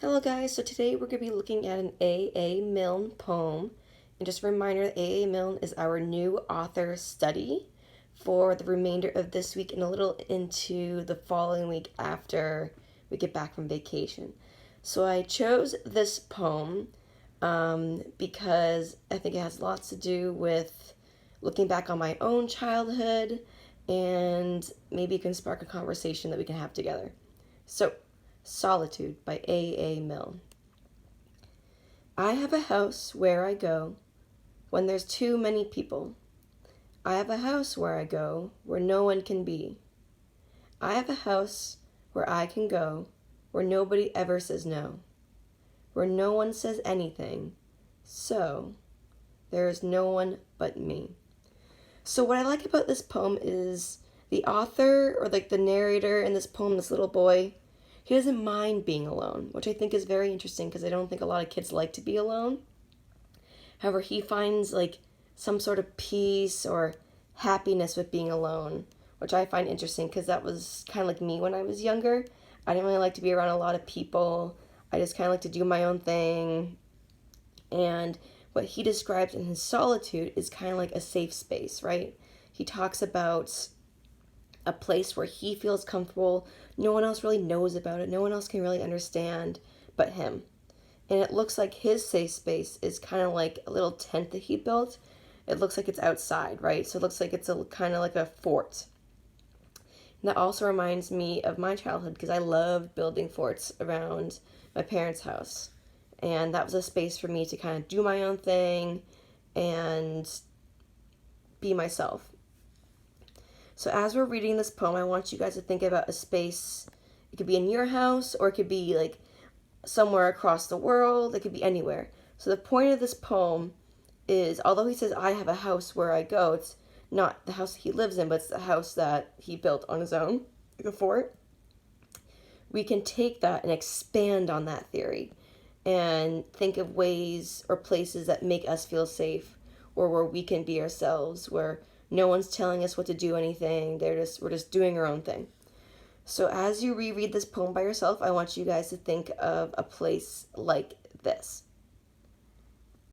Hello guys, so today we're going to be looking at an A.A. Milne poem. And just a reminder that A.A. Milne is our new author study for the remainder of this week and a little into the following week after we get back from vacation. So I chose this poem because I think it has lots to do with looking back on my own childhood, and maybe it can spark a conversation that we can have together. So, Solitude by A.A. Milne. I have a house where I go when there's too many people. I have a house where I go where no one can be. I have a house where I can go where nobody ever says no, where no one says anything, so there is no one but me. So what I like about this poem is the author, or like the narrator in this poem, this little boy, he doesn't mind being alone, which I think is very interesting because I don't think a lot of kids like to be alone. However, he finds like some sort of peace or happiness with being alone, which I find interesting because that was kind of like me when I was younger. I didn't really like to be around a lot of people. I just kind of like to do my own thing. And what he describes in his solitude is kind of like a safe space, right? He talks about a place where he feels comfortable. No one else really knows about it. No one else can really understand but him. And it looks like his safe space is kind of like a little tent that he built. It looks like it's outside, right? So it looks like it's a kind of like a fort. And that also reminds me of my childhood because I loved building forts around my parents' house. And that was a space for me to kind of do my own thing and be myself. So as we're reading this poem, I want you guys to think about a space. It could be in your house, or it could be like somewhere across the world. It could be anywhere. So the point of this poem is, although he says, I have a house where I go, it's not the house he lives in, but it's the house that he built on his own, like a fort. We can take that and expand on that theory and think of ways or places that make us feel safe, or where we can be ourselves, where no one's telling us what to do anything. We're just doing our own thing. So as you reread this poem by yourself, I want you guys to think of a place like this.